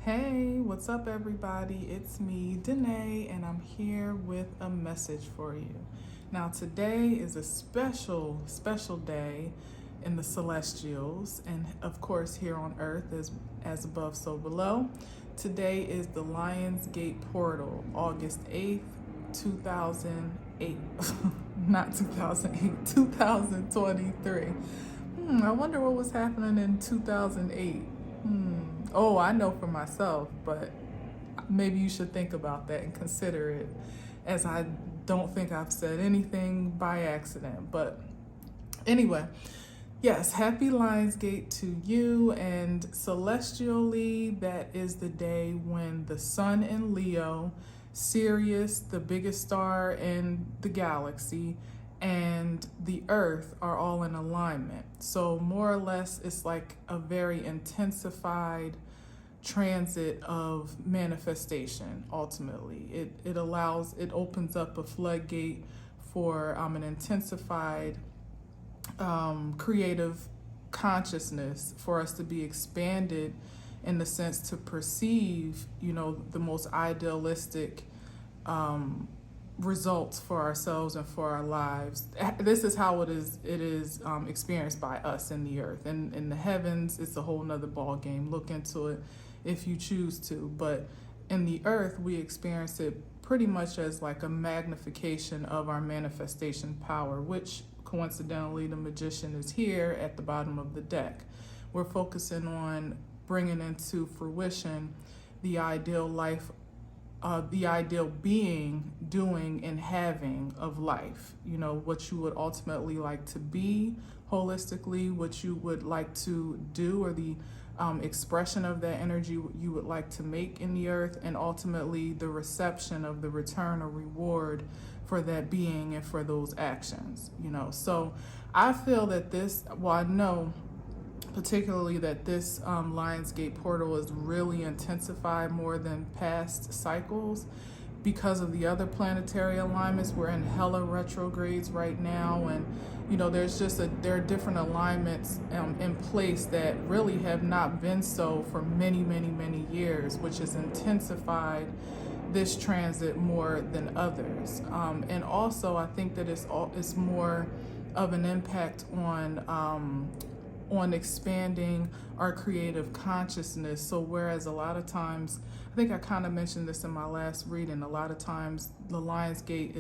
Hey, what's up, everybody? It's me, Danae, and I'm here with a message for you. Now, today is a special day in the celestials, and of course, here on earth, as above, so below. Today is the Lions Gate portal, August 8th, 2008. Not 2008, 2023. I wonder what was happening in 2008. Oh, I know for myself, but maybe you should think about that and consider it, as I don't think I've said anything by accident. But anyway, yes, happy Lionsgate to you. And celestially, that is the day when the sun in Leo, Sirius, the biggest star in the galaxy, and the earth are all in alignment. So more or less, it's like a very intensified transit of manifestation. Ultimately, it opens up a floodgate for an intensified creative consciousness, for us to be expanded in the sense to perceive, the most idealistic results for ourselves and for our lives. This is how it is experienced by us in the earth. And in the heavens, it's a whole nother ball game. Look into it if you choose to. But in the earth, we experience it pretty much as like a magnification of our manifestation power, which coincidentally, the magician is here at the bottom of the deck. We're focusing on bringing into fruition the ideal life, the ideal being, doing, and having of life. What you would ultimately like to be holistically, what you would like to do, or the expression of that energy you would like to make in the earth, and ultimately the reception of the return or reward for that being and for those actions. So I feel that I know particularly that this Lionsgate portal is really intensified more than past cycles because of the other planetary alignments. We're in hella retrogrades right now, and there are different alignments in place that really have not been so for many years, which has intensified this transit more than others. And also, I think that it's more of an impact on expanding our creative consciousness. So whereas a lot of times, I think I kind of mentioned this in my last reading, a lot of times the Lionsgate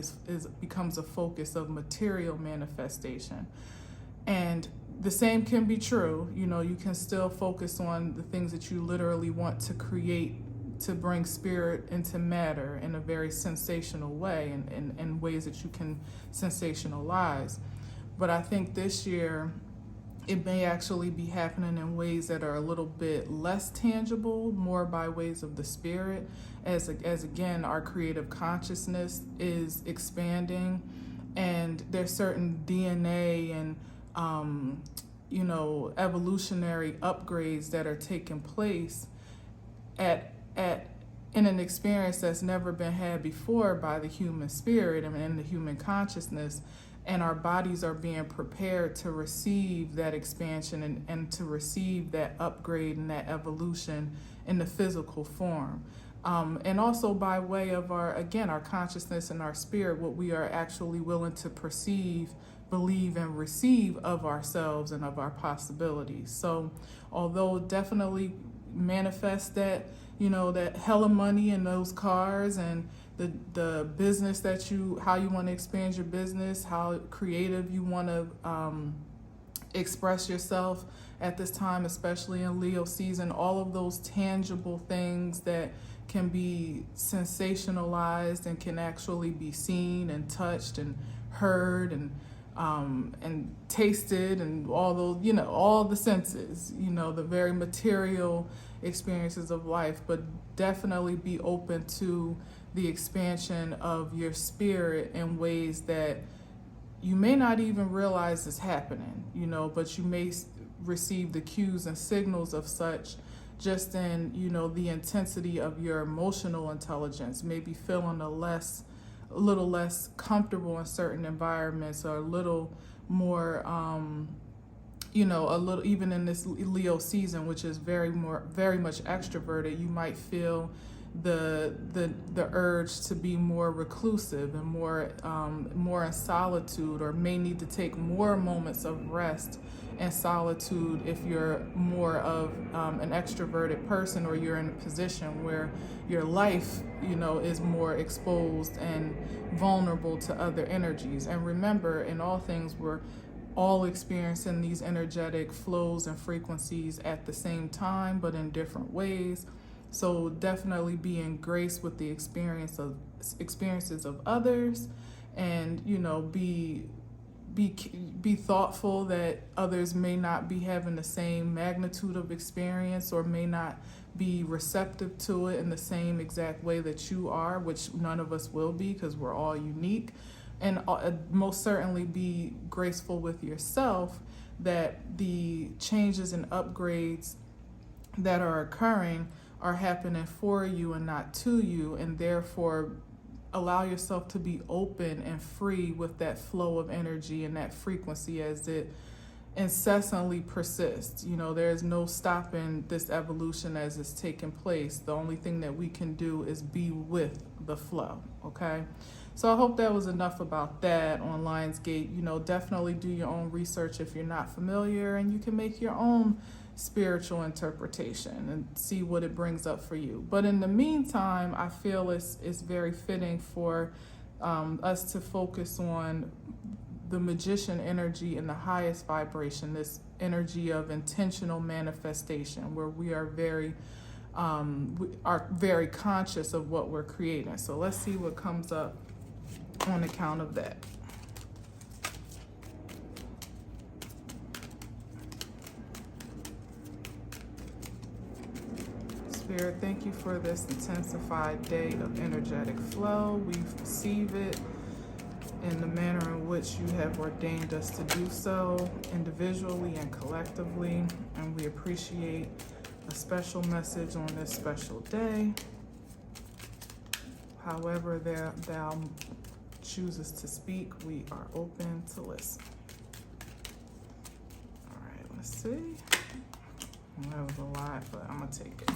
becomes a focus of material manifestation. And the same can be true. You can still focus on the things that you literally want to create, to bring spirit into matter in a very sensational way, and ways that you can sensationalize. But I think this year, it may actually be happening in ways that are a little bit less tangible, more by ways of the spirit, as again, our creative consciousness is expanding, and there's certain DNA and evolutionary upgrades that are taking place in an experience that's never been had before by the human spirit and the human consciousness. And our bodies are being prepared to receive that expansion and to receive that upgrade and that evolution in the physical form. And also by way of our consciousness and our spirit, what we are actually willing to perceive, believe, and receive of ourselves and of our possibilities. So although definitely manifest that, that hella money and those cars, and the business how you want to expand your business, how creative you want to express yourself at this time, especially in Leo season, all of those tangible things that can be sensationalized and can actually be seen and touched and heard and tasted, and all those, all the senses, the very material experiences of life. But definitely be open to the expansion of your spirit in ways that you may not even realize is happening, but you may receive the cues and signals of such just in, the intensity of your emotional intelligence, maybe feeling a little less comfortable in certain environments, or a little more a little, even in this Leo season, which is very much extroverted, you might feel the urge to be more reclusive and more in solitude, or may need to take more moments of rest and solitude if you're more of an extroverted person, or you're in a position where your life is more exposed and vulnerable to other energies. And remember, in all things, we're all experiencing these energetic flows and frequencies at the same time, but in different ways. So definitely be in grace with the experiences of others, and be thoughtful that others may not be having the same magnitude of experience, or may not be receptive to it in the same exact way that you are, which none of us will be, because we're all unique. And most certainly be graceful with yourself that the changes and upgrades that are occurring are happening for you and not to you, and therefore allow yourself to be open and free with that flow of energy and that frequency as it incessantly persists. There is no stopping this evolution as it's taking place. The only thing that we can do is be with the flow, okay? So I hope that was enough about that on Lionsgate. Definitely do your own research if you're not familiar, and you can make your own spiritual interpretation and see what it brings up for you. But in the meantime, I feel it's very fitting for us to focus on the magician energy in the highest vibration, this energy of intentional manifestation, where we are very conscious of what we're creating. So let's see what comes up on account of that. Spirit, thank you for this intensified day of energetic flow. We receive it in the manner in which you have ordained us to do so, individually and collectively. And we appreciate a special message on this special day. However thou chooses to speak, we are open to listen. All right, let's see. That was a lot, but I'm gonna take it.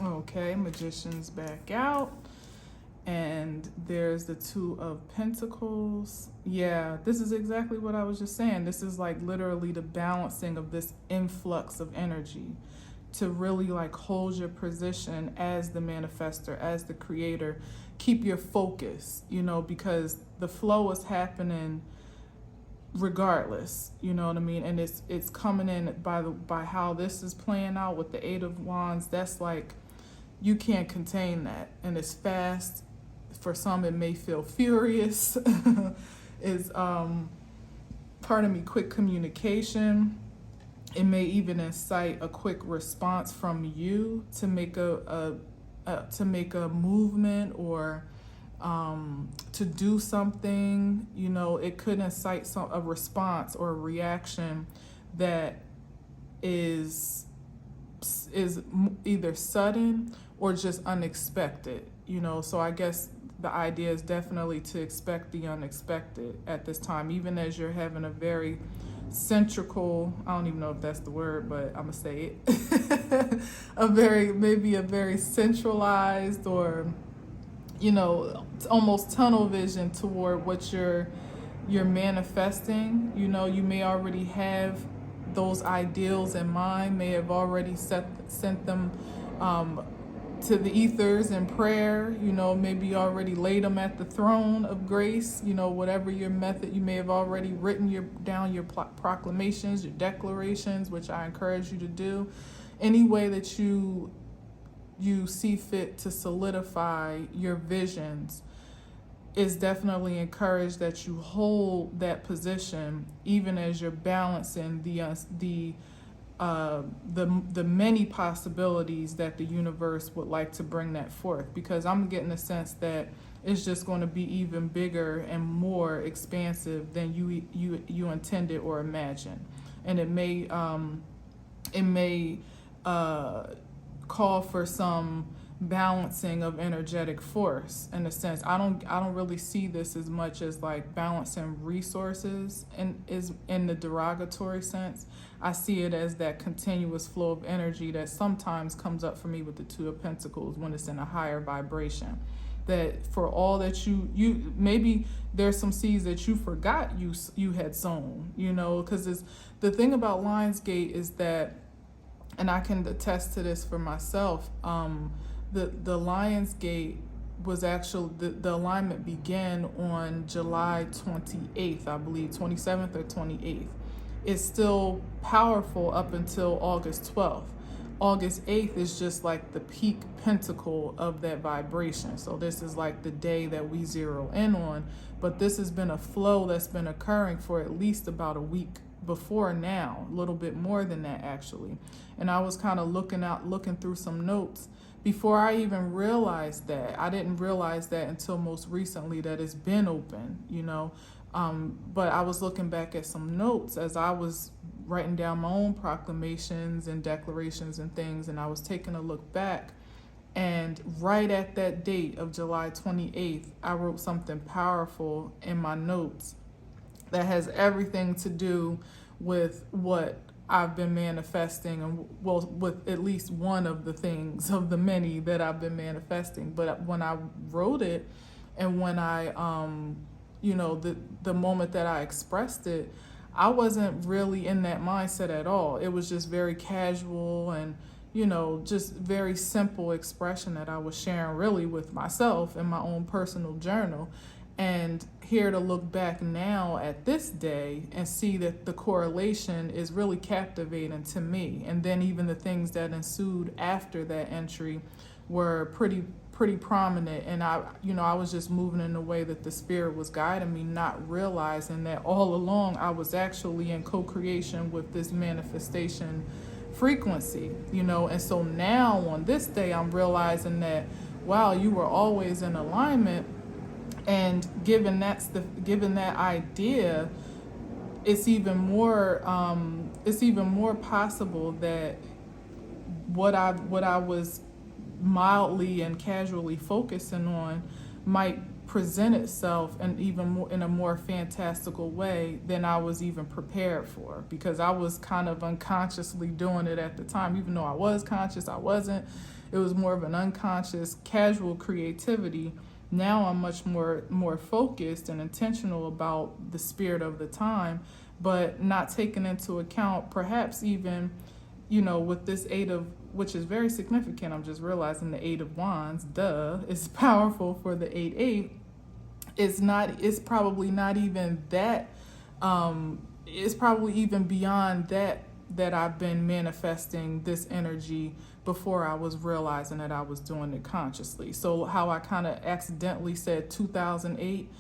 Okay, Magician's back out, and there's the Two of Pentacles. Yeah, this is exactly what I was just saying. This is like literally the balancing of this influx of energy to really like hold your position as the manifester, as the creator. Keep your focus, because the flow is happening regardless, you know what I mean? And it's coming in by how this is playing out with the Eight of Wands. That's like, you can't contain that, and it's fast. For some, it may feel furious. Is quick communication. It may even incite a quick response from you to make a movement, or to do something. It could incite a response or a reaction that is either sudden or just unexpected. So I guess the idea is definitely to expect the unexpected at this time, even as you're having a very centrical, I don't even know if that's the word, but I'm gonna say it, maybe a very centralized, or almost tunnel vision toward what you're manifesting. You may already have those ideals in mind, may have already sent them to the ethers in prayer, maybe already laid them at the throne of grace, whatever your method. You may have already written down your proclamations, your declarations, which I encourage you to do. Any way that you see fit to solidify your visions is definitely encouraged, that you hold that position even as you're balancing the many possibilities that the universe would like to bring that forth, because I'm getting a sense that it's just going to be even bigger and more expansive than you intended or imagined. And it may call for some balancing of energetic force in a sense. I don't really see this as much as like balancing resources and is in the derogatory sense. I see it as that continuous flow of energy that sometimes comes up for me with the Two of Pentacles when it's in a higher vibration. That for all that you maybe there's some seeds that you forgot you had sown, because it's the thing about Lionsgate is that, and I can attest to this for myself. The Lionsgate was actually, the alignment began on July 28th, I believe, 27th or 28th. It's still powerful up until August 12th. August 8th is just like the peak pentacle of that vibration. So this is like the day that we zero in on. But this has been a flow that's been occurring for at least about a week before now, a little bit more than that actually. And I was kind of looking through some notes before I even realized that. I didn't realize that until most recently that it's been open, but I was looking back at some notes as I was writing down my own proclamations and declarations and things, and I was taking a look back, and right at that date of July 28th, I wrote something powerful in my notes that has everything to do with what I've been manifesting, and well, with at least one of the things of the many that I've been manifesting. But when I wrote it, and when I, the moment that I expressed it, I wasn't really in that mindset at all. It was just very casual and, just very simple expression that I was sharing really with myself in my own personal journal. And here to look back now at this day and see that the correlation is really captivating to me. And then even the things that ensued after that entry were pretty prominent. And I was just moving in a way that the spirit was guiding me, not realizing that all along I was actually in co-creation with this manifestation frequency, and so now on this day I'm realizing that, wow, you were always in alignment. And given that idea, it's even more possible that what I was mildly and casually focusing on might present itself and even more in a more fantastical way than I was even prepared for, because I was kind of unconsciously doing it at the time. Even though I was conscious, I wasn't. It was more of an unconscious, casual creativity. Now I'm much more focused and intentional about the spirit of the time, but not taking into account perhaps even, with this which is very significant. I'm just realizing the Eight of Wands, is powerful for the 8-8. It's probably not even that, it's probably even beyond that I've been manifesting this energy before I was realizing that I was doing it consciously. So how I kind of accidentally said 2008,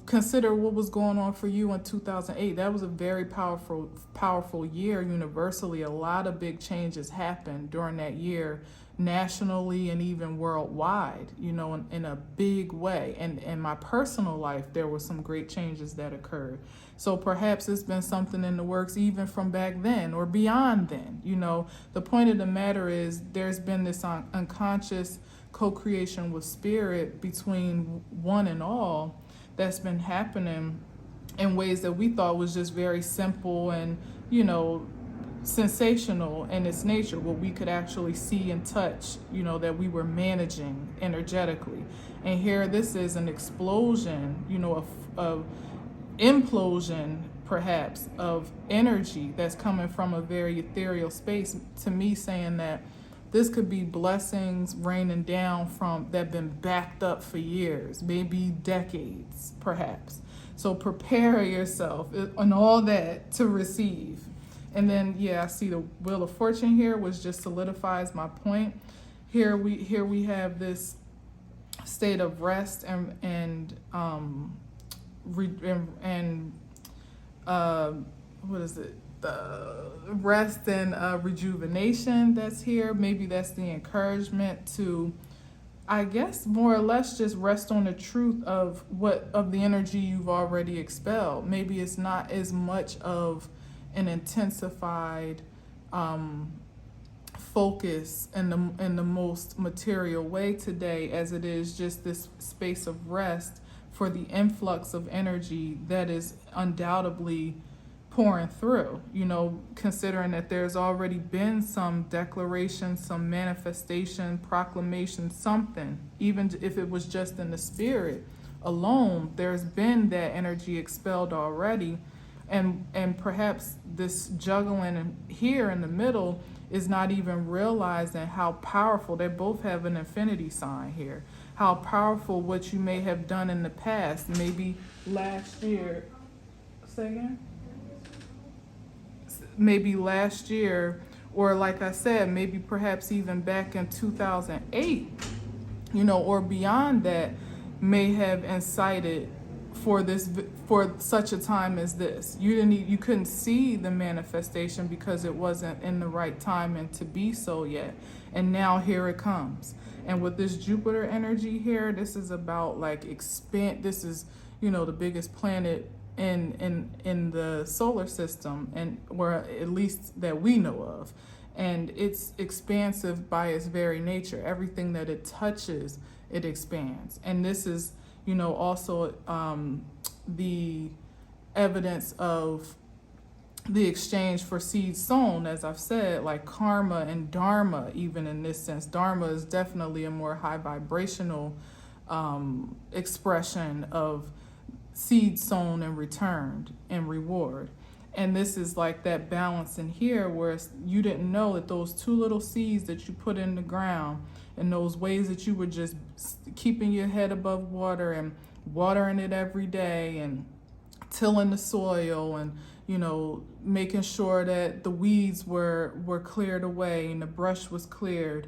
consider what was going on for you in 2008. That was a very powerful year universally. A lot of big changes happened during that year, nationally and even worldwide, in a big way. And in my personal life, there were some great changes that occurred. So perhaps it's been something in the works even from back then or beyond then. The point of the matter is there's been this unconscious co-creation with spirit between one and all that's been happening in ways that we thought was just very simple and, sensational in its nature, what we could actually see and touch, that we were managing energetically. And here this is an explosion, of implosion perhaps of energy that's coming from a very ethereal space, to me saying that this could be blessings raining down from that have been backed up for years, maybe decades perhaps. So prepare yourself and all that to receive. And then, I see the Wheel of Fortune here, which just solidifies my point. Here we have this state of rest and what is it? The rest and rejuvenation that's here. Maybe that's the encouragement to, I guess, more or less just rest on the truth of the energy you've already expelled. Maybe it's not as much of an intensified focus in the most material way today, as it is just this space of rest for the influx of energy that is undoubtedly pouring through, considering that there's already been some declaration, some manifestation, proclamation, something, even if it was just in the spirit alone, there's been that energy expelled already. And perhaps this juggling here in the middle is not even realizing how powerful, they both have an infinity sign here, how powerful what you may have done in the past, maybe last year, say again? Maybe last year, or like I said, maybe perhaps even back in 2008, or beyond that, may have incited for such a time as this. You couldn't see the manifestation because it wasn't in the right time and to be so yet. And now here it comes. And with this Jupiter energy here, this is about like expand. This is, the biggest planet in the solar system, and or at least that we know of. And it's expansive by its very nature. Everything that it touches, it expands. And this is, also the evidence of the exchange for seeds sown, as I've said, like karma and dharma, even in this sense. Dharma is definitely a more high vibrational expression of seed sown and returned and reward. And this is like that balance in here where you didn't know that those two little seeds that you put in the ground and those ways that you were just keeping your head above water and watering it every day and tilling the soil and, making sure that the weeds were cleared away and the brush was cleared.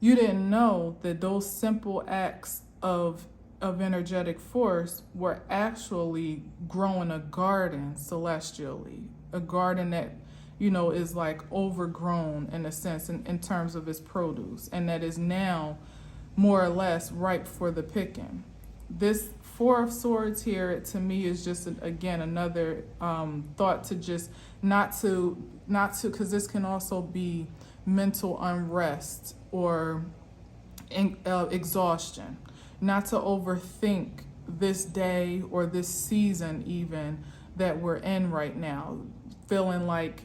You didn't know that those simple acts of energetic force were actually growing a garden celestially, a garden that, is like overgrown in a sense in terms of its produce, and that is now more or less ripe for the picking. This Four of Swords here, to me, is just, again, another thought to just not to, because this can also be mental unrest or exhaustion. Not to overthink this day or this season even that we're in right now, feeling like,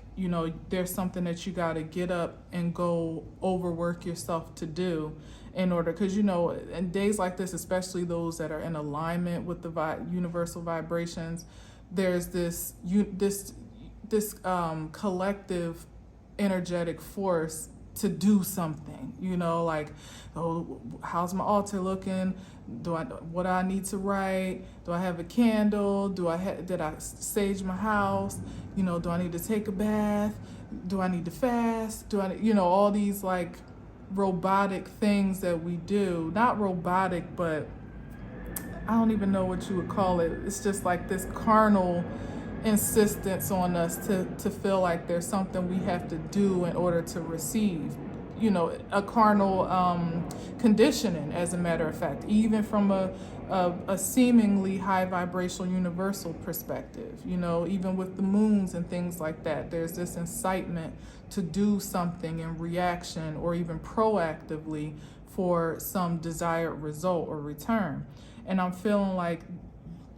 there's something that you got to get up and go overwork yourself to do in order, because, in days like this, especially those that are in alignment with the universal vibrations, there's this collective energetic force to do something, like, oh, how's my altar looking? What do I need to write? Do I have a candle? Did I sage my house? Do I need to take a bath? Do I need to fast? All these like robotic things that we do, not robotic, but I don't even know what you would call it. It's just like this carnal insistence on us to feel like there's something we have to do in order to receive, a carnal conditioning, as a matter of fact, even from a seemingly high vibrational universal perspective, even with the moons and things like that, there's this incitement to do something in reaction or even proactively for some desired result or return. And I'm feeling like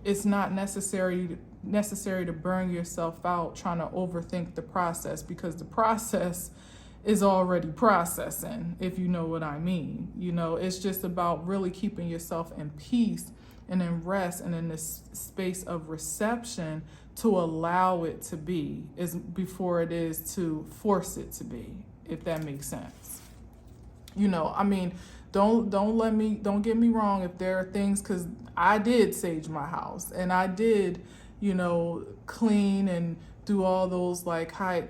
it's not necessary to burn yourself out trying to overthink the process, because the process is already processing, if you know what I mean. It's just about really keeping yourself in peace and in rest and in this space of reception to allow it to be, is before it is to force it to be, if that makes sense. Don't get me wrong if there are things, because I did sage my house and I did, clean and do all those like high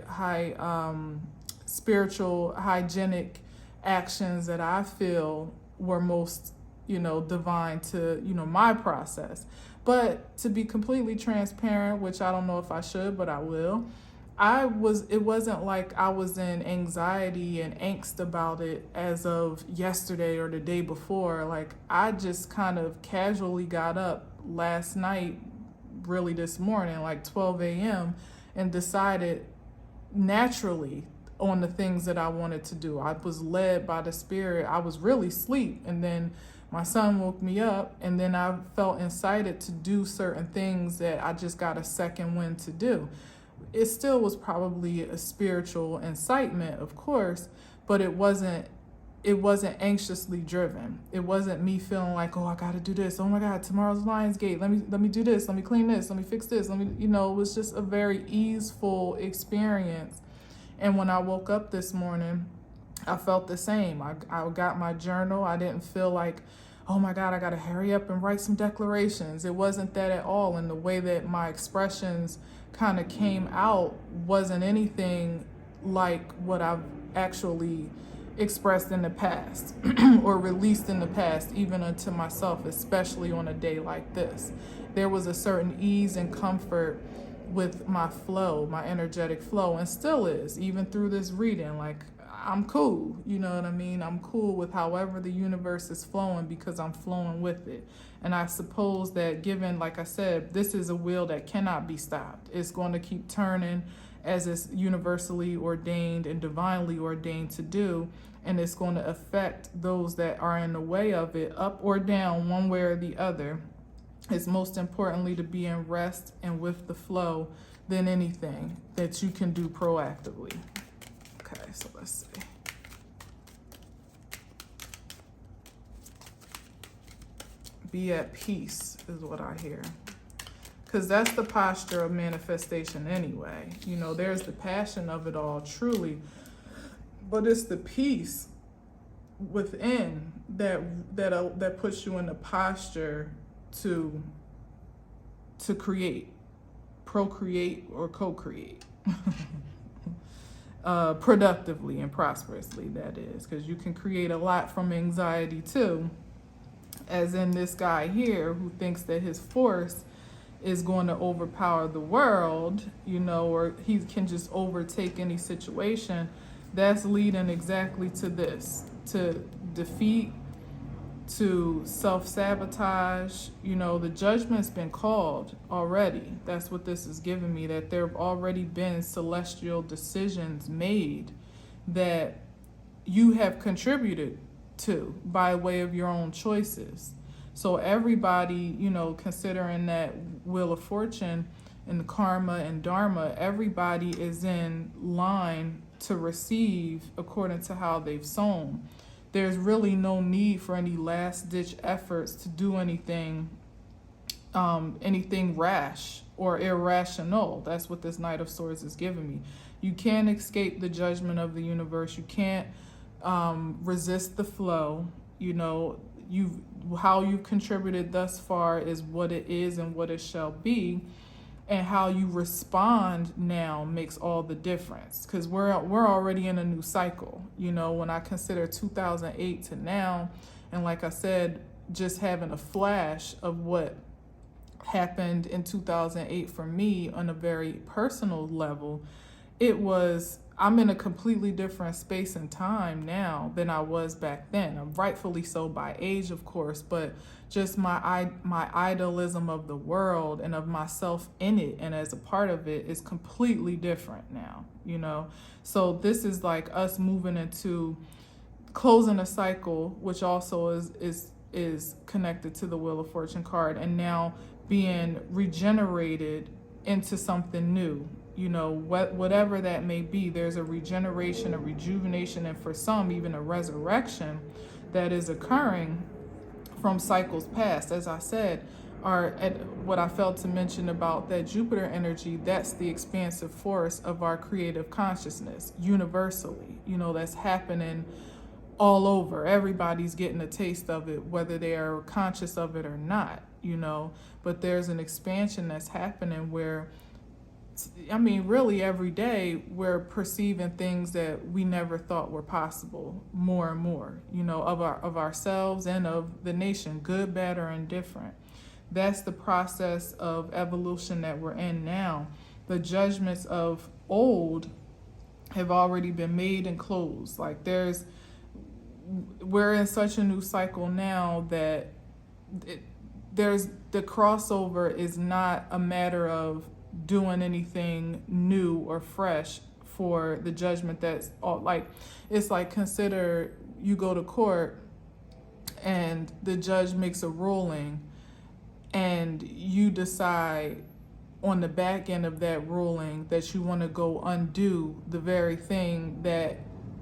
spiritual hygienic actions that I feel were most, divine to, my process. But to be completely transparent, which I don't know if I should, but I will, it wasn't like I was in anxiety and angst about it as of yesterday or the day before. Like, I just kind of casually got up last night, really this morning, like 12 a.m., and decided naturally, on the things that I wanted to do. I was led by the Spirit. I was really asleep, and then my son woke me up, and then I felt incited to do certain things that I just got a second wind to do. It still was probably a spiritual incitement, of course, but it wasn't anxiously driven. It wasn't me feeling like, oh, I got to do this. Oh my God, tomorrow's Lionsgate. Let me do this. Let me clean this. Let me fix this. It was just a very easeful experience. And when I woke up this morning, I felt the same. I got my journal. I didn't feel like, oh my God, I got to hurry up and write some declarations. It wasn't that at all. And the way that my expressions kind of came out wasn't anything like what I've actually expressed in the past or released in the past, even unto myself, especially on a day like this. There was a certain ease and comfort with my flow, my energetic flow, and still is, even through this reading. Like, I'm cool, you know what I mean? I'm cool with however the universe is flowing because I'm flowing with it. And I suppose that given, like I said, this is a wheel that cannot be stopped. It's going to keep turning as it's universally ordained and divinely ordained to do. And it's going to affect those that are in the way of it, up or down, one way or the other. It's most importantly to be in rest and with the flow than anything that you can do proactively. Okay, so let's see. Be at peace is what I hear. Because that's the posture of manifestation anyway. There's the passion of it all, truly. But it's the peace within that puts you in the posture to create, procreate, or co-create. Productively and prosperously, that is. Because you can create a lot from anxiety too. As in this guy here who thinks that his force is going to overpower the world, or he can just overtake any situation. That's leading exactly to this, to defeat, to self-sabotage. The judgment's been called already. That's what this is giving me, that there have already been celestial decisions made that you have contributed to by way of your own choices. So everybody, considering that Wheel of Fortune and karma and dharma, everybody is in line to receive according to how they've sown. There's really no need for any last-ditch efforts to do anything rash or irrational. That's what this Knight of Swords is giving me. You can't escape the judgment of the universe. You can't resist the flow. How you've contributed thus far is what it is and what it shall be, and how you respond now makes all the difference, because we're already in a new cycle. When I consider 2008 to now, and like I said, just having a flash of what happened in 2008 for me on a very personal level, I'm in a completely different space and time now than I was back then. I'm rightfully so by age, of course, but just my idealism of the world and of myself in it and as a part of it is completely different now, So this is like us moving into closing a cycle, which also is connected to the Wheel of Fortune card, and now being regenerated into something new. Whatever that may be, there's a regeneration, a rejuvenation, and for some, even a resurrection that is occurring from cycles past. As I said, what I failed to mention about that Jupiter energy, that's the expansive force of our creative consciousness universally. That's happening all over. Everybody's getting a taste of it, whether they are conscious of it or not, But there's an expansion that's happening where, really every day we're perceiving things that we never thought were possible more and more, of ourselves and of the nation, good, bad, or indifferent. That's the process of evolution that we're in now. The judgments of old have already been made and closed. We're in such a new cycle now that the crossover is not a matter of doing anything new or fresh for the judgment that's all, like, it's like, consider you go to court and the judge makes a ruling and you decide on the back end of that ruling that you want to go undo the very thing that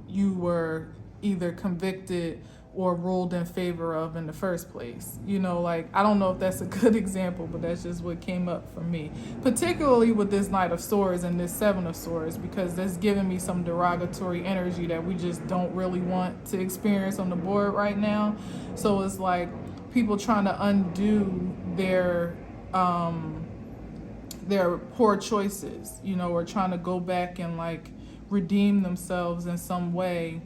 you were either convicted or ruled in favor of in the first place. You know, like, I don't know if that's a good example, but that's just what came up for me, particularly with this Knight of Swords and this Seven of Swords, because that's giving me some derogatory energy that we just don't really want to experience on the board right now. So it's like people trying to undo their poor choices, you know, or trying to go back and like redeem themselves in some way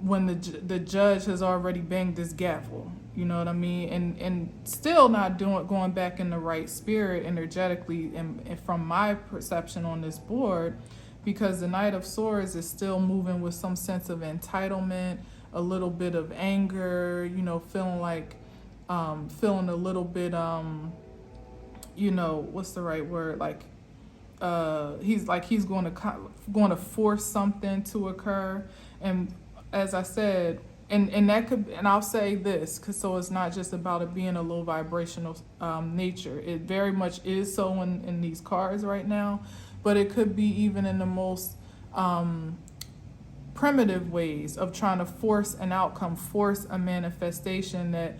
when the judge has already banged his gavel, you know what I mean, and still not going back in the right spirit energetically, and from my perception on this board, because the Knight of Swords is still moving with some sense of entitlement, a little bit of anger, you know, feeling a little bit you know, what's the right word, like he's going to force something to occur. And as I said, and that could, and I'll say this, because so it's not just about it being a low vibrational nature. It very much is so in these cards right now, but it could be even in the most primitive ways of trying to force an outcome, force a manifestation that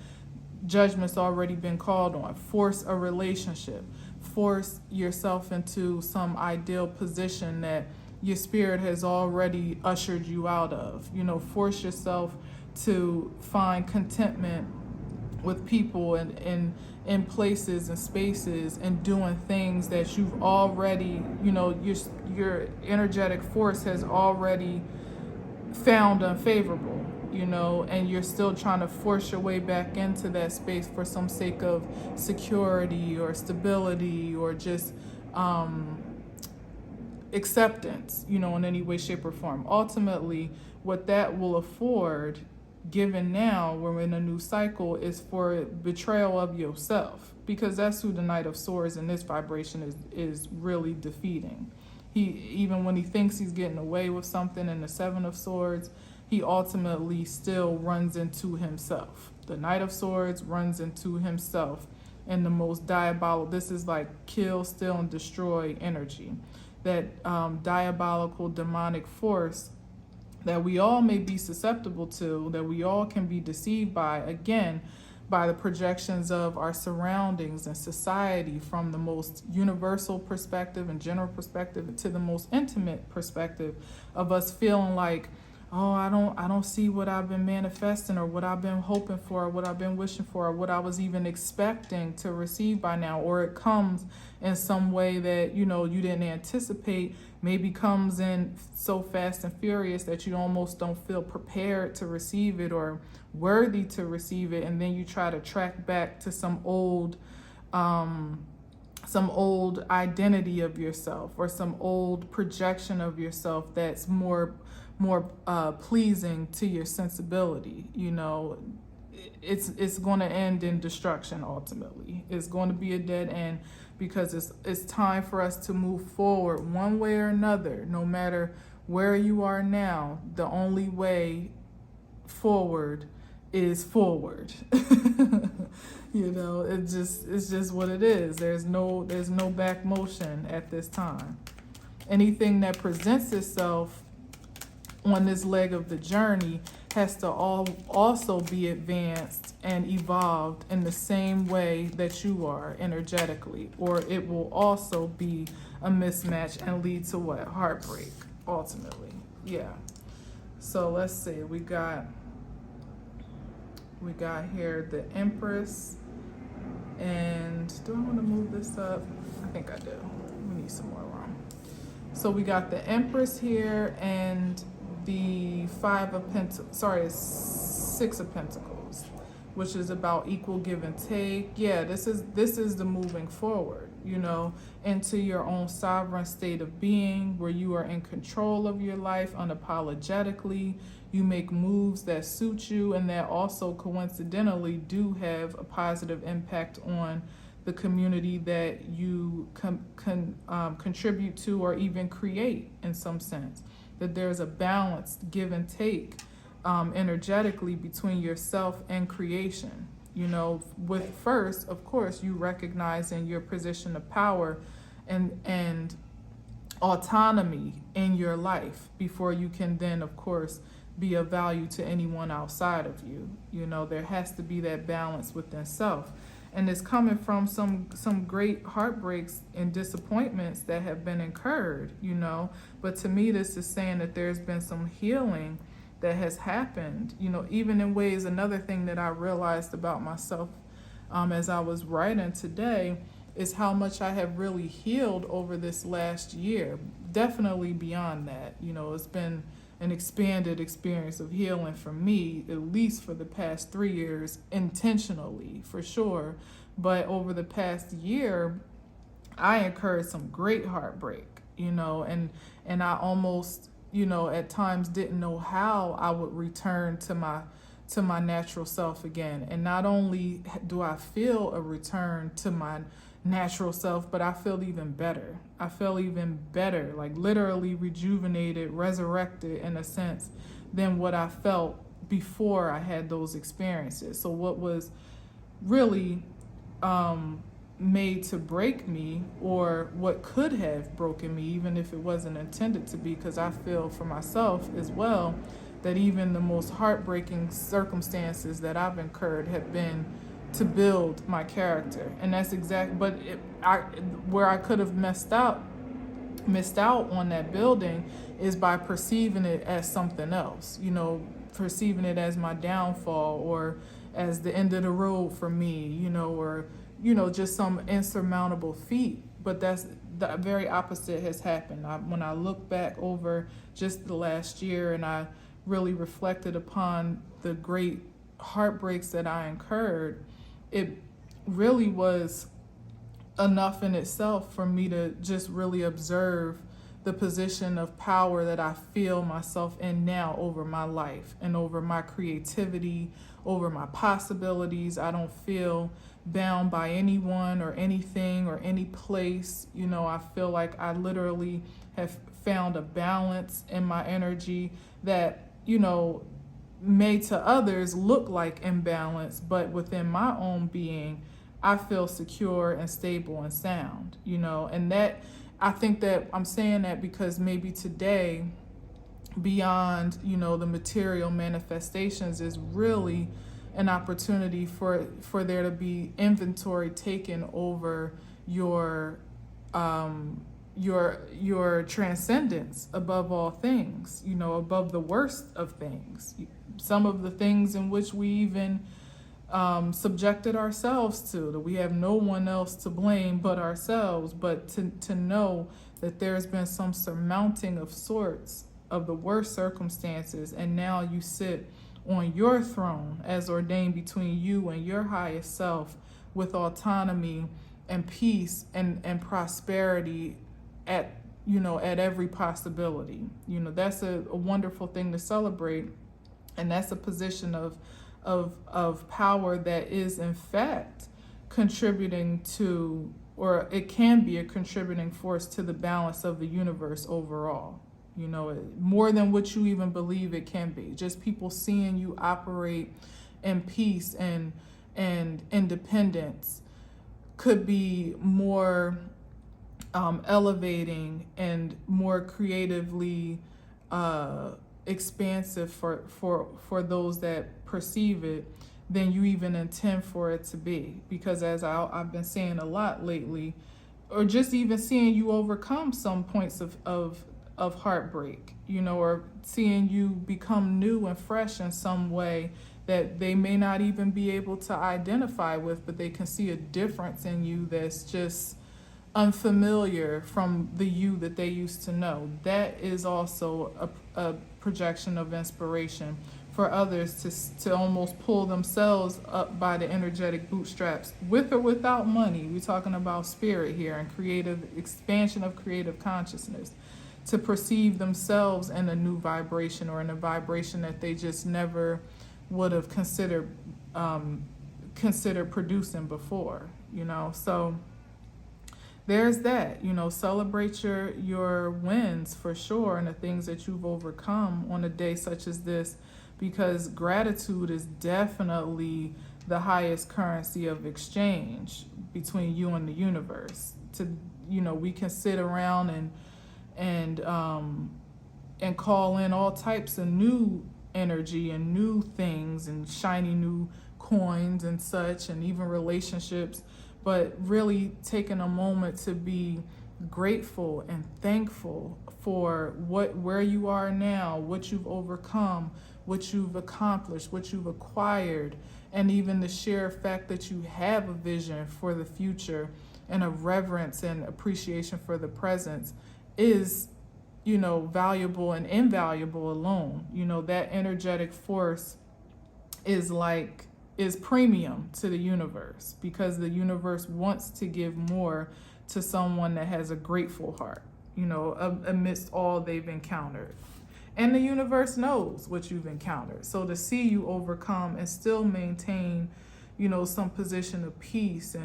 judgment's already been called on, force a relationship, force yourself into some ideal position that your spirit has already ushered you out of. You know, force yourself to find contentment with people and in places and spaces and doing things that you've already, you know, your energetic force has already found unfavorable, you know, and you're still trying to force your way back into that space for some sake of security or stability or just acceptance, you know, in any way, shape, or form. Ultimately, what that will afford, given now we're in a new cycle, is for betrayal of yourself, because that's who the Knight of Swords in this vibration is really defeating. Even when he thinks he's getting away with something in the Seven of Swords, he ultimately still runs into himself. The Knight of Swords runs into himself in the most diabolical. This is like kill, steal, and destroy energy. That diabolical demonic force that we all may be susceptible to, that we all can be deceived by, again, by the projections of our surroundings and society, from the most universal perspective and general perspective to the most intimate perspective of us feeling like, oh, I don't see what I've been manifesting or what I've been hoping for or what I've been wishing for or what I was even expecting to receive by now, or it comes in some way that, you know, you didn't anticipate, maybe comes in so fast and furious that you almost don't feel prepared to receive it or worthy to receive it, and then you try to track back to some old identity of yourself or some old projection of yourself that's more pleasing to your sensibility. You know, it's going to end in destruction. Ultimately, it's going to be a dead end, because it's time for us to move forward one way or another. No matter where you are now, the only way forward is forward. You know, it's just what it is. There's no back motion at this time. Anything that presents itself on this leg of the journey has to also be advanced and evolved in the same way that you are energetically, or it will also be a mismatch and lead to what? Heartbreak, ultimately. Yeah. So let's see. We got here the Empress, and do I want to move this up? I think I do. We need some more room. So we got the Empress here and the Six of Pentacles, which is about equal give and take. Yeah, this is the moving forward, you know, into your own sovereign state of being, where you are in control of your life unapologetically. You make moves that suit you and that also coincidentally do have a positive impact on the community that you contribute to or even create in some sense. That there's a balanced give and take energetically between yourself and creation. With first, of course, you recognizing your position of power and autonomy in your life before you can then, of course, be of value to anyone outside of you. There has to be that balance within self. And it's coming from some great heartbreaks and disappointments that have been incurred, But to me, this is saying that there's been some healing that has happened, even in ways. Another thing that I realized about myself as I was writing today is how much I have really healed over this last year. Definitely beyond that, it's been an expanded experience of healing for me, at least for the past 3 years, intentionally, for sure. But over the past year, I incurred some great heartbreak, and I almost, at times didn't know how I would return to my natural self again. And not only do I feel a return to my natural self, but I feel even better. Like literally rejuvenated, resurrected in a sense than what I felt before I had those experiences. So what was really made to break me, or what could have broken me, even if it wasn't intended to be, because I feel for myself as well that even the most heartbreaking circumstances that I've incurred have been to build my character. And that's where I could have missed out on that building is by perceiving it as something else, perceiving it as my downfall or as the end of the road for me, or just some insurmountable feat. But that's the very opposite has happened. When I look back over just the last year and I really reflected upon the great heartbreaks that I incurred, it really was enough in itself for me to just really observe the position of power that I feel myself in now over my life and over my creativity, over my possibilities. I don't feel bound by anyone or anything or any place. I feel like I literally have found a balance in my energy that, may to others look like imbalance, but within my own being, I feel secure and stable and sound, and that I think that I'm saying that because maybe today, beyond, the material manifestations, is really an opportunity for there to be inventory taken over your transcendence above all things, above the worst of things. Some of the things in which we even subjected ourselves to, that we have no one else to blame but ourselves, but to know that there's been some surmounting of sorts of the worst circumstances, and now you sit on your throne as ordained between you and your highest self with autonomy and peace and prosperity at every possibility. That's a wonderful thing to celebrate, and that's a position of power that is in fact contributing to, or it can be a contributing force to the balance of the universe overall. More than what you even believe it can be. Just people seeing you operate in peace and independence could be more elevating and more creatively expansive for those that perceive it than you even intend for it to be. Because as I've been saying a lot lately, or just even seeing you overcome some points of heartbreak, or seeing you become new and fresh in some way that they may not even be able to identify with, but they can see a difference in you that's just unfamiliar from the you that they used to know. That is also a projection of inspiration for others to almost pull themselves up by the energetic bootstraps, with or without money. We're talking about spirit here and creative expansion of creative consciousness, to perceive themselves in a new vibration, or in a vibration that they just never would have considered producing before. So there's that, celebrate your wins for sure and the things that you've overcome on a day such as this, because gratitude is definitely the highest currency of exchange between you and the universe. We can sit around and call in all types of new energy and new things and shiny new coins and such, and even relationships, but really taking a moment to be grateful and thankful for where you are now, what you've overcome, what you've accomplished, what you've acquired, and even the sheer fact that you have a vision for the future and a reverence and appreciation for the present is, valuable and invaluable alone. That energetic force is premium to the universe, because the universe wants to give more to someone that has a grateful heart, amidst all they've encountered. And the universe knows what you've encountered. So to see you overcome and still maintain, some position of peace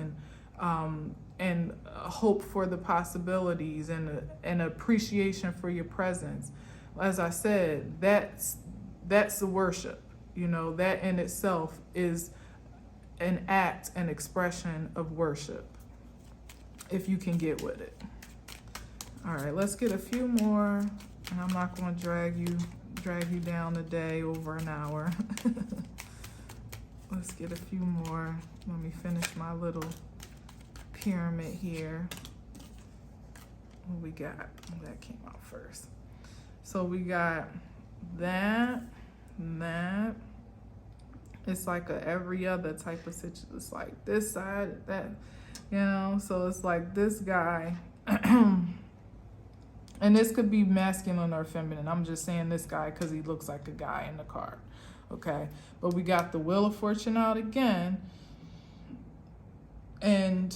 and hope for the possibilities and appreciation for your presence. As I said, that's the worship. That in itself is an act, an expression of worship, if you can get with it. All right, let's get a few more, and I'm not going to drag you down today over an hour. Let's get a few more. Let me finish my little pyramid here. What we got? That came out first. So we got that. It's like every other type of situation. It's like this side, that, so it's like this guy. And this could be masculine or feminine. I'm just saying this guy because he looks like a guy in the card. Okay. But we got the Wheel of Fortune out again. And,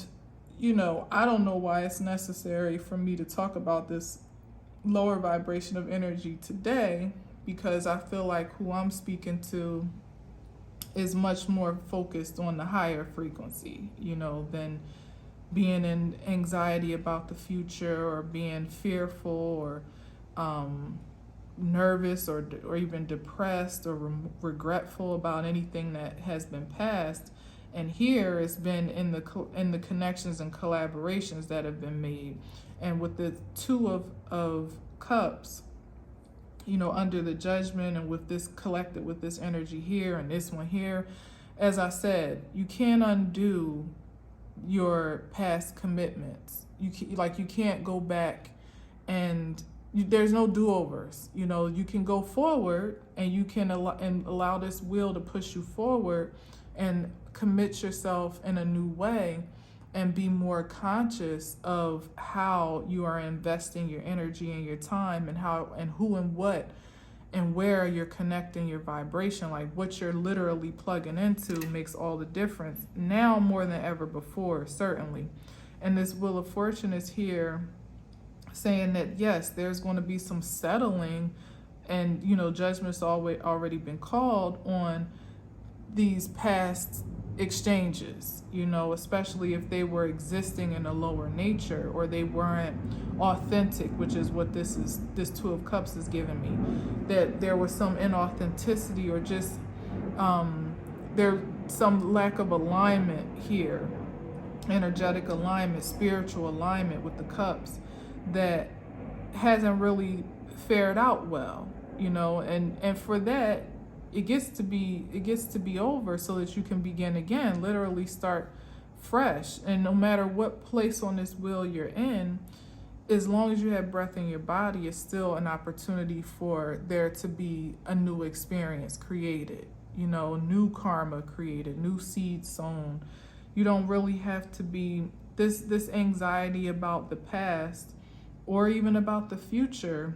I don't know why it's necessary for me to talk about this lower vibration of energy today, because I feel like who I'm speaking to is much more focused on the higher frequency, than being in anxiety about the future or being fearful or nervous or even depressed or regretful about anything that has been passed. And here it's been in the connections and collaborations that have been made. And with the Two of Cups, under the Judgment, and with this collected with this energy here and this one here, as I said, you can't undo your past commitments. You can't go back, and there's no do-overs. You can go forward, and you can allow this wheel to push you forward and commit yourself in a new way and be more conscious of how you are investing your energy and your time, and how and who and what and where you're connecting your vibration. Like what you're literally plugging into makes all the difference now more than ever before, certainly. And this Wheel of Fortune is here saying that yes, there's going to be some settling, and judgment's already been called on these past exchanges, especially if they were existing in a lower nature or they weren't authentic, which is what this Two of Cups is giving me, that there was some inauthenticity or just there's some lack of alignment here, energetic alignment, spiritual alignment with the cups that hasn't really fared out well, and for that it gets to be over so that you can begin again, literally start fresh. And no matter what place on this wheel you're in, as long as you have breath in your body, it's still an opportunity for there to be a new experience created, new karma created, new seeds sown. You don't really have to be this anxiety about the past or even about the future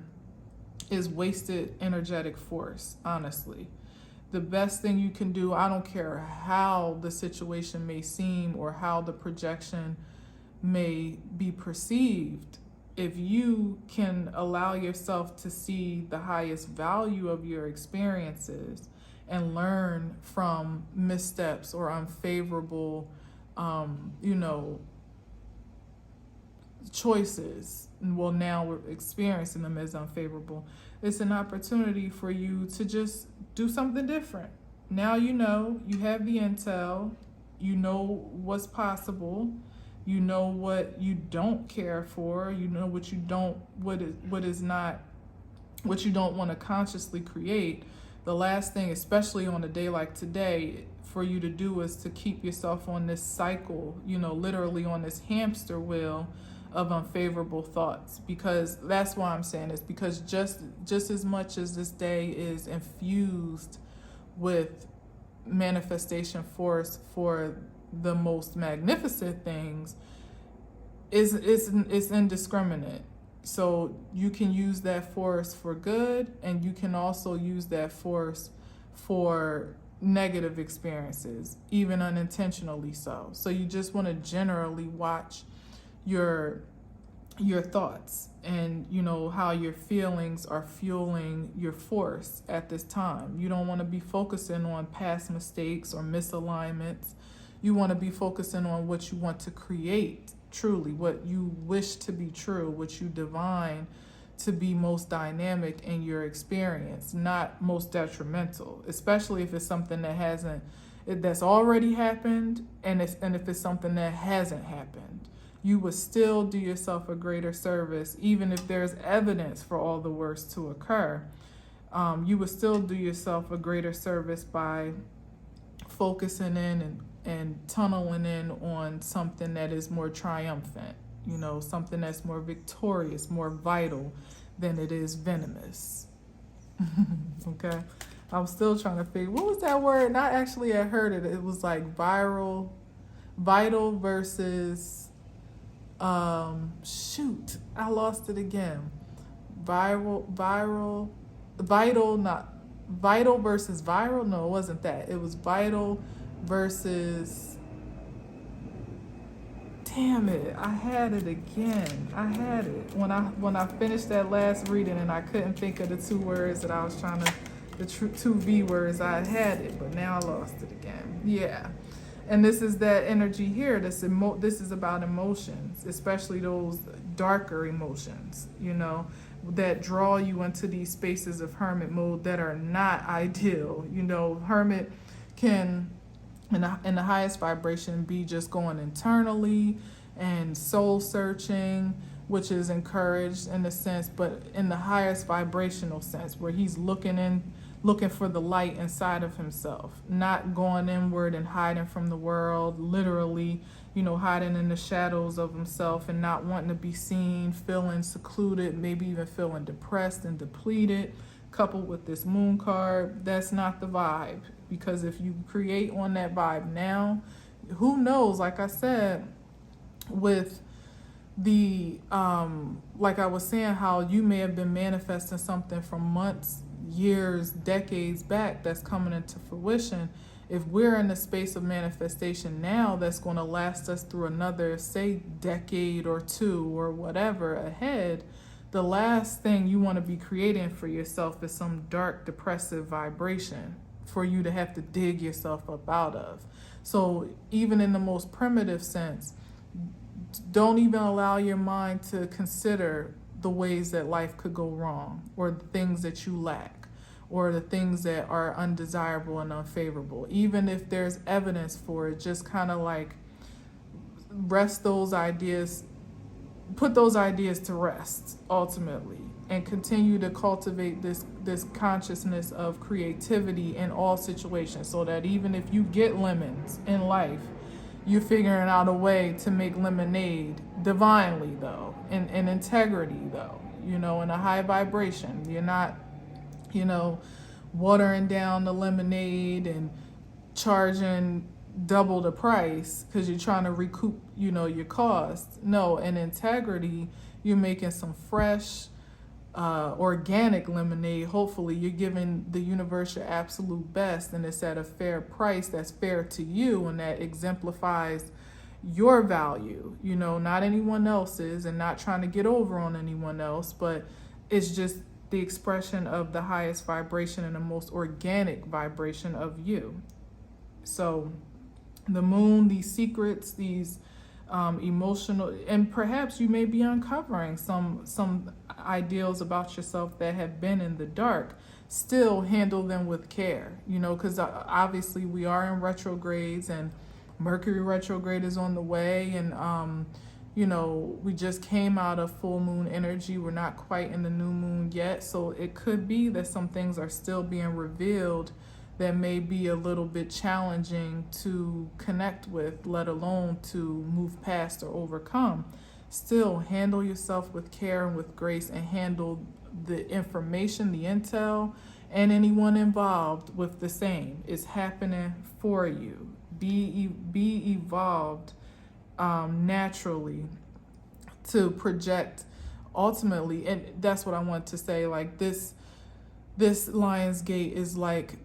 is wasted energetic force, honestly. The best thing you can do, I don't care how the situation may seem or how the projection may be perceived, if you can allow yourself to see the highest value of your experiences and learn from missteps or unfavorable you know, choices, well, now we're experiencing them as unfavorable. It's an opportunity for you to just do something different. Now you know, you have the intel, you know what's possible, you know what you don't care for, you know what you don't, what is not, what you don't want to consciously create. The last thing, especially on a day like today, for you to do is to keep yourself on this cycle, you know, literally on this hamster wheel of unfavorable thoughts. Because that's why I'm saying this, because just as much as this day is infused with manifestation force for the most magnificent things, it's indiscriminate. So you can use that force for good, and you can also use that force for negative experiences, even unintentionally so. So you just want to generally watch your thoughts, and you know how your feelings are fueling your force at this time. You don't want to be focusing on past mistakes or misalignments. You want to be focusing on what you want to create truly, what you wish to be true, what you divine to be most dynamic in your experience, not most detrimental, especially if it's something that's already happened, and if it's something that hasn't happened. You would still do yourself a greater service, even if there's evidence for all the worst to occur. You would still do yourself a greater service by focusing in and tunneling in on something that is more triumphant, you know, something that's more victorious, more vital than it is venomous. Okay? I was still trying to figure, what was that word? And I actually had heard it. It was like vital versus, shoot, I lost it again. Vital, not vital versus viral. No, it wasn't that. It was vital versus, damn it, I had it again. I had it when I finished that last reading, and I couldn't think of the two words that I was trying to, the two V words. I had it, but now I lost it again. Yeah. And this is that energy here. This is about emotions, especially those darker emotions, you know, that draw you into these spaces of hermit mode that are not ideal. You know, hermit can, in the highest vibration, be just going internally and soul searching, which is encouraged in a sense, but in the highest vibrational sense, where he's looking for the light inside of himself, not going inward and hiding from the world, literally, you know, hiding in the shadows of himself and not wanting to be seen, feeling secluded, maybe even feeling depressed and depleted, coupled with this moon card. That's not the vibe, because if you create on that vibe now, who knows, like I said, with the, like I was saying, how you may have been manifesting something from months, years, decades back that's coming into fruition. If we're in the space of manifestation now, that's going to last us through another, say, decade or two or whatever ahead, the last thing you want to be creating for yourself is some dark, depressive vibration for you to have to dig yourself up out of. So even in the most primitive sense, don't even allow your mind to consider the ways that life could go wrong, or the things that you lack, or the things that are undesirable and unfavorable. Even if there's evidence for it, just kind of like rest those ideas, put those ideas to rest ultimately, and continue to cultivate this consciousness of creativity in all situations, so that even if you get lemons in life, you're figuring out a way to make lemonade divinely, though, in integrity, though, you know, in a high vibration. You're not, you know, watering down the lemonade and charging double the price because you're trying to recoup, you know, your costs. No, in integrity, you're making some fresh, organic lemonade. Hopefully you're giving the universe your absolute best, and it's at a fair price that's fair to you and that exemplifies your value, you know, not anyone else's, and not trying to get over on anyone else, but it's just the expression of the highest vibration and the most organic vibration of you. So The moon, these secrets, these emotional, and perhaps you may be uncovering some ideals about yourself that have been in the dark. Still handle them with care, because obviously we are in retrogrades, and Mercury retrograde is on the way, and we just came out of full moon energy. We're not quite in the new moon yet, so it could be that some things are still being revealed that may be a little bit challenging to connect with, let alone to move past or overcome. Still, handle yourself with care and with grace, and handle the information, the intel, and anyone involved with the same. It's happening for you. Be evolved naturally to project ultimately, and that's what I want to say. Like this Lion's Gate is like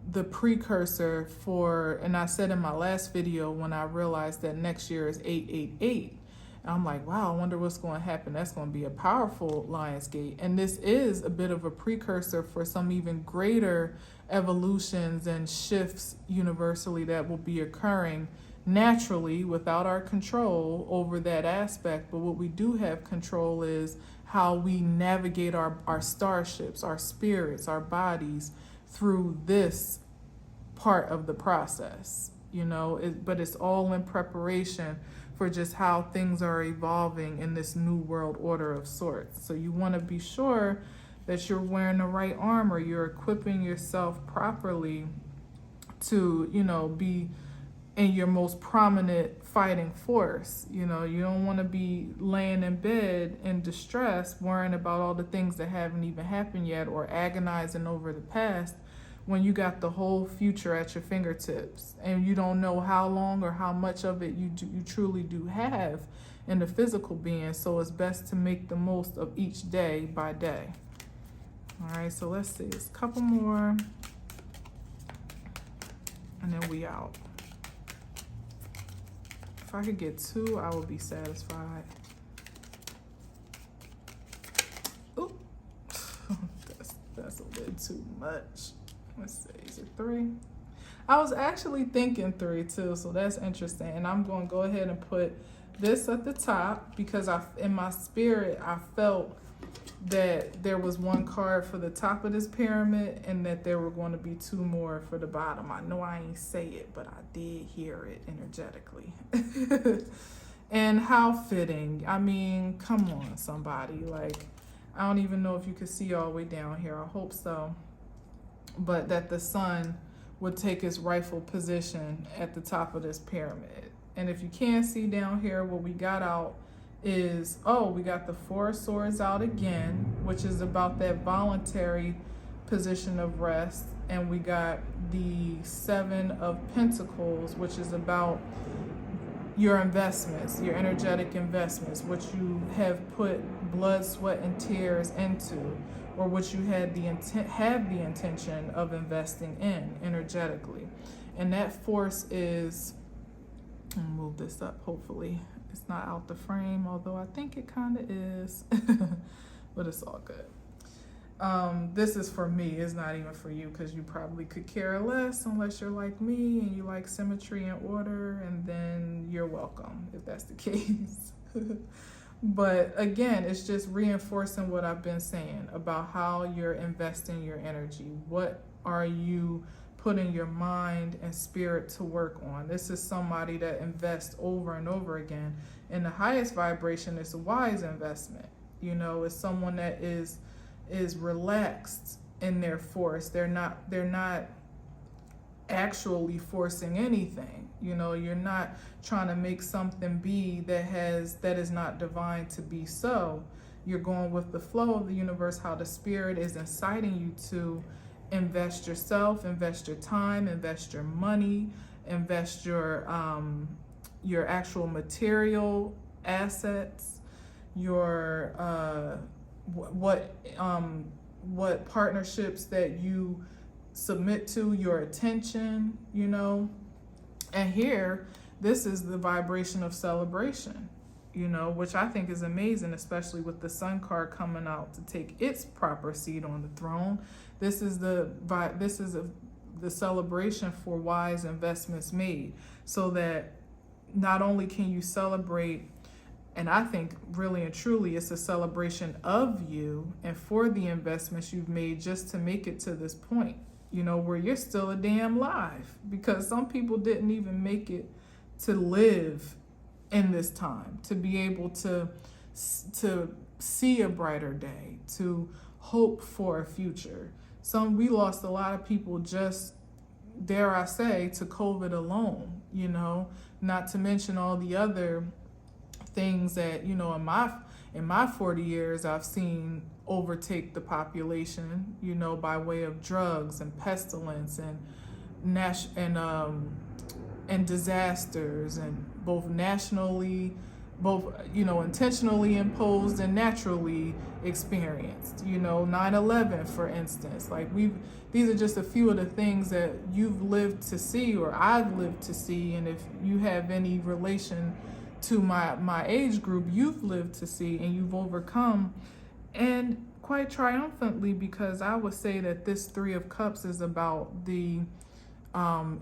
the precursor for, and I said in my last video when I realized that next year is 888, I'm like, wow, I wonder what's going to happen. That's going to be a powerful Lion's Gate. And this is a bit of a precursor for some even greater evolutions and shifts universally that will be occurring naturally without our control over that aspect. But what we do have control is how we navigate our starships, our spirits, our bodies through this part of the process, but it's all in preparation for just how things are evolving in this new world order of sorts. So you want to be sure that you're wearing the right armor, you're equipping yourself properly to, be in your most prominent fighting force. You don't want to be laying in bed in distress, worrying about all the things that haven't even happened yet, or agonizing over the past, when you got the whole future at your fingertips, and you don't know how long or how much of it you truly do have in the physical being. So it's best to make the most of each day by day. All right, so let's see, it's a couple more, and then we out. If I could get 2, I would be satisfied. Ooh, that's a bit too much. Let's see, is it 3? I was actually thinking 3 too, so that's interesting. And I'm going to go ahead and put this at the top because in my spirit, I felt that there was 1 card for the top of this pyramid and that there were going to be 2 more for the bottom. I know I ain't say it, but I did hear it energetically. And how fitting. I mean, come on, somebody. Like, I don't even know if you could see all the way down here. I hope so. But that the sun would take its rightful position at the top of this pyramid. And if you can't see down here, what we got out is, we got the 4 of Swords out again, which is about that voluntary position of rest. And we got the 7 of Pentacles, which is about your investments, your energetic investments, what you have put blood, sweat, and tears into, or what you have the intention of investing in energetically. And that force is, I'll move this up, hopefully it's not out the frame, although I think it kind of is, but it's all good. This is for me, it's not even for you, because you probably could care less unless you're like me and you like symmetry and order, and then you're welcome if that's the case. But again, it's just reinforcing what I've been saying about how you're investing your energy. What are you putting your mind and spirit to work on? This is somebody that invests over and over again. And the highest vibration is a wise investment. It's someone that is relaxed in their force. They're not actually forcing anything. You're not trying to make something be that is not divine to be so. You're going with the flow of the universe, how the spirit is inciting you to invest yourself, invest your time, invest your money, invest your actual material assets, your what partnerships that you submit to, your attention, And here, this is the vibration of celebration, which I think is amazing, especially with the Sun card coming out to take its proper seat on the throne. This is a the celebration for wise investments made, so that not only can you celebrate, and I think really and truly it's a celebration of you and for the investments you've made just to make it to this point, where you're still a damn live, because some people didn't even make it to live in this time, to be able to see a brighter day, to hope for a future. We lost a lot of people just, dare I say, to COVID alone, not to mention all the other things that, in my 40 years I've seen overtake the population, by way of drugs and pestilence and disasters, and both intentionally imposed and naturally experienced. 9/11, for instance. These are just a few of the things that you've lived to see, or I've lived to see, and if you have any relation to my age group, you've lived to see and you've overcome, and quite triumphantly, because I would say that this Three of Cups is about the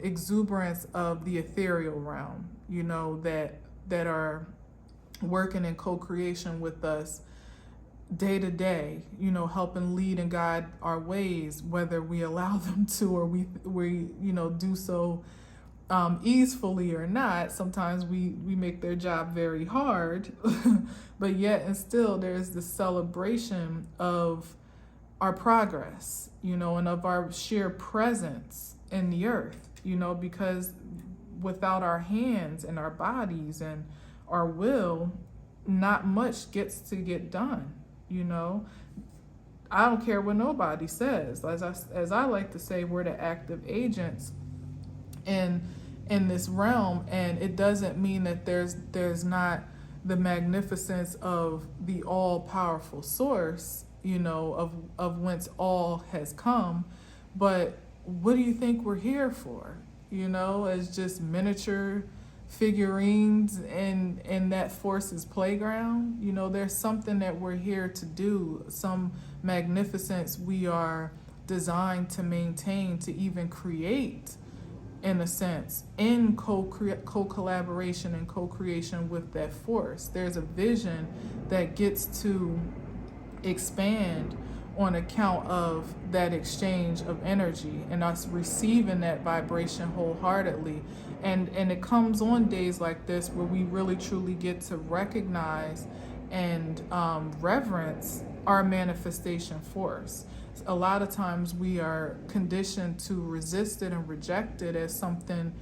exuberance of the ethereal realm, that are working in co-creation with us day to day, helping lead and guide our ways, whether we allow them to, or we do so easefully or not. Sometimes we make their job very hard, but yet and still there's the celebration of our progress, and of our sheer presence in the earth, because without our hands and our bodies and our will, not much gets to get done. I don't care what nobody says. As I like to say, we're the active agents in this realm, and it doesn't mean that there's not the magnificence of the all-powerful source, of whence all has come. But what do you think we're here for? As just miniature figurines in that force's playground? There's something that we're here to do, some magnificence we are designed to maintain, to even create, in a sense, in co-collaboration and co-creation with that force. There's a vision that gets to expand on account of that exchange of energy and us receiving that vibration wholeheartedly. And it comes on days like this where we really truly get to recognize and reverence our manifestation force. A lot of times we are conditioned to resist it and reject it as something,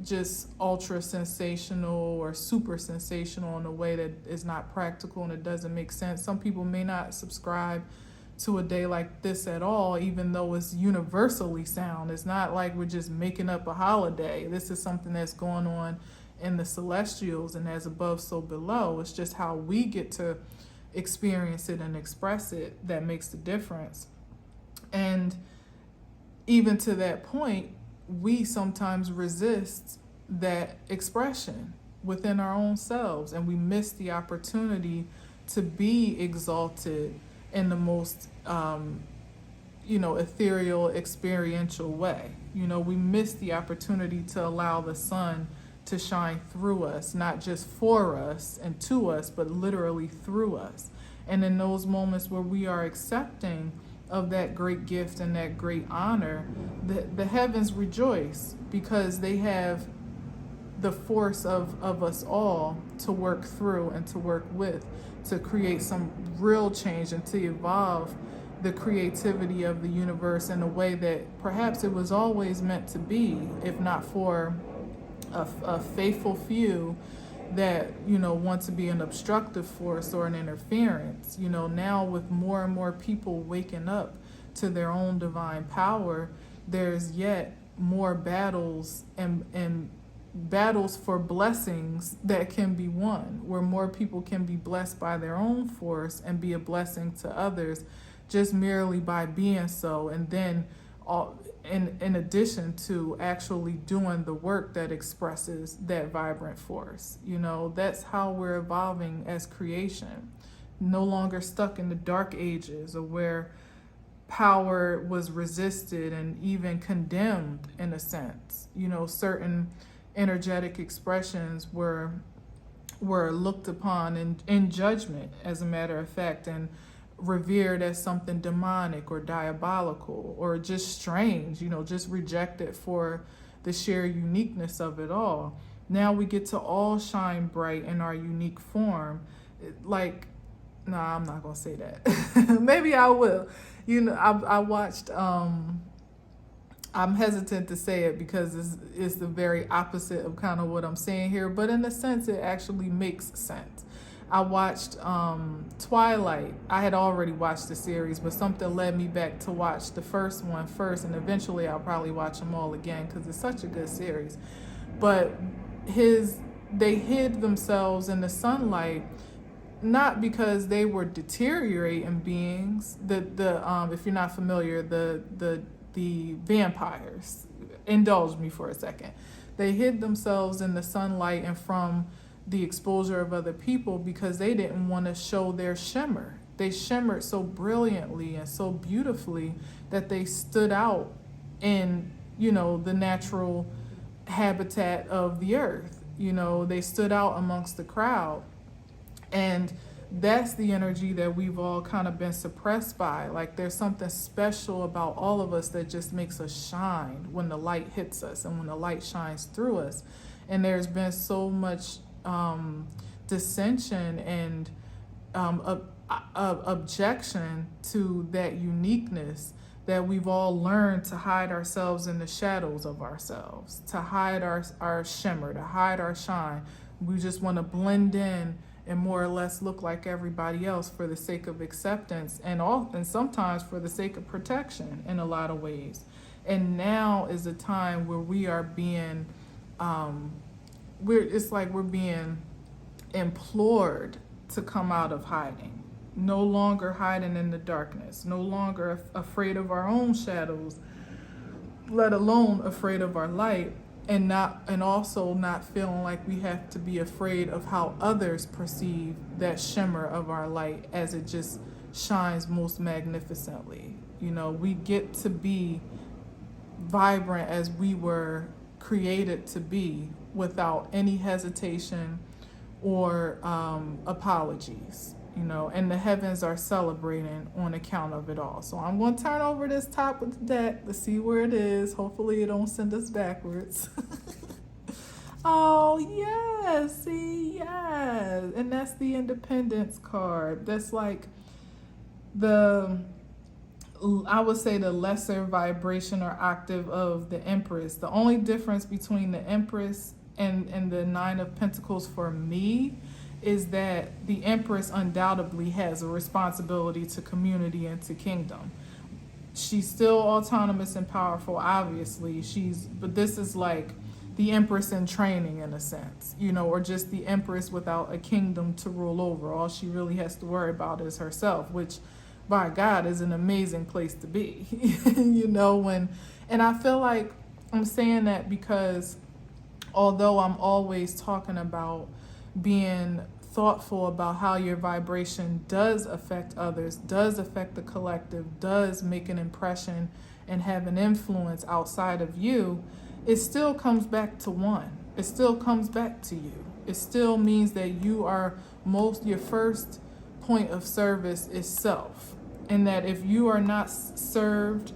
just ultra sensational or super sensational in a way that is not practical and it doesn't make sense. Some people may not subscribe to a day like this at all, even though it's universally sound. It's not like we're just making up a holiday. This is something that's going on in the celestials, and as above, so below. It's just how we get to experience it and express it that makes the difference. And even to that point, we sometimes resist that expression within our own selves, and we miss the opportunity to be exalted in the most ethereal, experiential way. We miss the opportunity to allow the sun to shine through us, not just for us and to us, but literally through us. And in those moments where we are accepting of that great gift and that great honor, the heavens rejoice, because they have the force of us all to work through and to work with, to create some real change and to evolve the creativity of the universe in a way that perhaps it was always meant to be, if not for a faithful few that want to be an obstructive force or an interference. Now with more and more people waking up to their own divine power, there's yet more battles and battles for blessings that can be won, where more people can be blessed by their own force and be a blessing to others just merely by being so, and then in addition to actually doing the work that expresses that vibrant force. That's how we're evolving as creation. No longer stuck in the dark ages, or where power was resisted and even condemned in a sense. Certain energetic expressions were looked upon in judgment, as a matter of fact, and revered as something demonic or diabolical or just strange, just rejected for the sheer uniqueness of it all. Now we get to all shine bright in our unique form. Like, nah, I'm not gonna say that. Maybe I will. I watched I'm hesitant to say it because it's the very opposite of kind of what I'm saying here, but in a sense it actually makes sense. I watched Twilight. I had already watched the series, but something led me back to watch the first one first, and eventually I'll probably watch them all again because it's such a good series. But they hid themselves in the sunlight, not because they were deteriorating beings. If you're not familiar, the vampires, indulge me for a second. They hid themselves in the sunlight and from the exposure of other people because they didn't want to show their shimmer. They shimmered so brilliantly and so beautifully that they stood out in, the natural habitat of the earth. They stood out amongst the crowd. And that's the energy that we've all kind of been suppressed by. Like, there's something special about all of us that just makes us shine when the light hits us and when the light shines through us. And there's been so much dissension and objection to that uniqueness that we've all learned to hide ourselves in the shadows of ourselves, to hide our shimmer, to hide our shine. We just want to blend in and more or less look like everybody else for the sake of acceptance and sometimes for the sake of protection in a lot of ways. And now is a time where we are being, we're being implored to come out of hiding. No longer hiding in the darkness, no longer afraid of our own shadows, let alone afraid of our light. And also not feeling like we have to be afraid of how others perceive that shimmer of our light as it just shines most magnificently. We get to be vibrant as we were created to be without any hesitation or apologies. And the heavens are celebrating on account of it all. So I'm going to turn over this top of the deck to see where it is. Hopefully it don't send us backwards. Oh, yes. See, yes. And that's the Independence card. That's like I would say the lesser vibration or octave of the Empress. The only difference between the Empress and the Nine of Pentacles for me is that the Empress undoubtedly has a responsibility to community and to kingdom. She's still autonomous and powerful, obviously. But this is like the Empress in training in a sense, or just the Empress without a kingdom to rule over. All she really has to worry about is herself, which by God is an amazing place to be. And I feel like I'm saying that because although I'm always talking about being thoughtful about how your vibration does affect others, does affect the collective, does make an impression and have an influence outside of you, it still comes back to one. It still comes back to you. It still means that your first point of service is self. And that if you are not served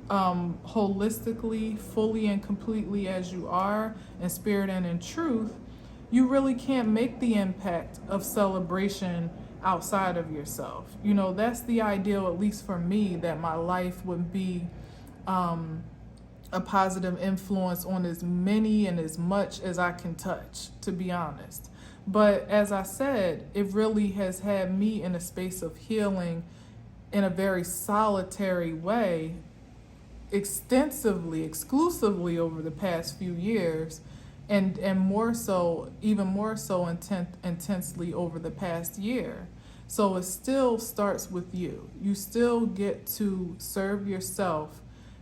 holistically, fully and completely as you are, in spirit and in truth, you really can't make the impact of celebration outside of yourself. That's the ideal, at least for me, that my life would be a positive influence on as many and as much as I can touch, to be honest. But as I said, it really has had me in a space of healing in a very solitary way, extensively, exclusively over the past few years. And even more so intensely over the past year. So it still starts with you. You still get to serve yourself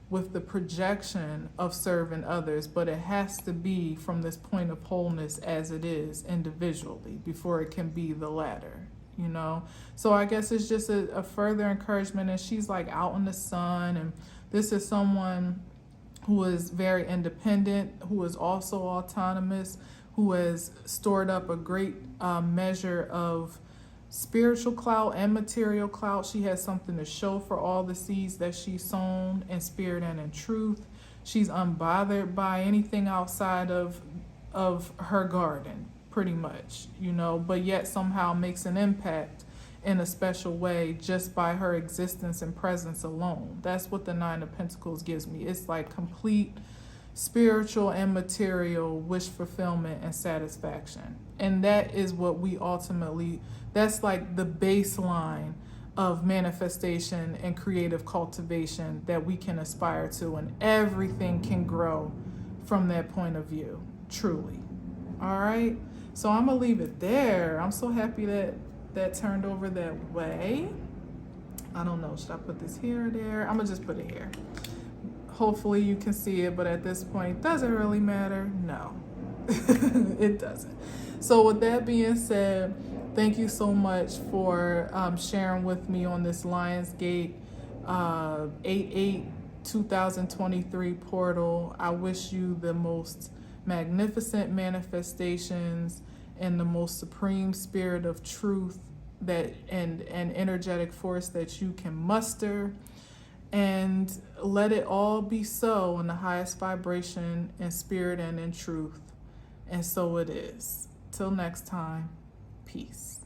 with the projection of serving others, but it has to be from this point of wholeness as it is individually before it can be the latter. you know? So I guess it's just a further encouragement. And she's like out in the sun. And this is someone who is very independent, who is also autonomous, who has stored up a great measure of spiritual clout and material clout. She has something to show for all the seeds that she's sown in spirit and in truth. She's unbothered by anything outside of her garden, pretty much, you know, but yet somehow makes an impact in a special way just by her existence and presence alone. That's what the Nine of Pentacles gives me. It's like complete spiritual and material wish fulfillment and satisfaction. And that is what we ultimately, that's like the baseline of manifestation and creative cultivation that we can aspire to, and everything can grow from that point of view, truly. All right, so I'm gonna leave it there. I'm so happy that that turned over that way. I don't know, should I put this here or there? I'm gonna just put it here. Hopefully you can see it, but at this point, does it really matter? No, it doesn't. So with that being said, thank you so much for sharing with me on this Lionsgate 8/8/2023 portal. I wish you the most magnificent manifestations and the most supreme spirit of truth that and energetic force that you can muster. And let it all be so in the highest vibration in spirit and in truth. And so it is. Till next time, peace.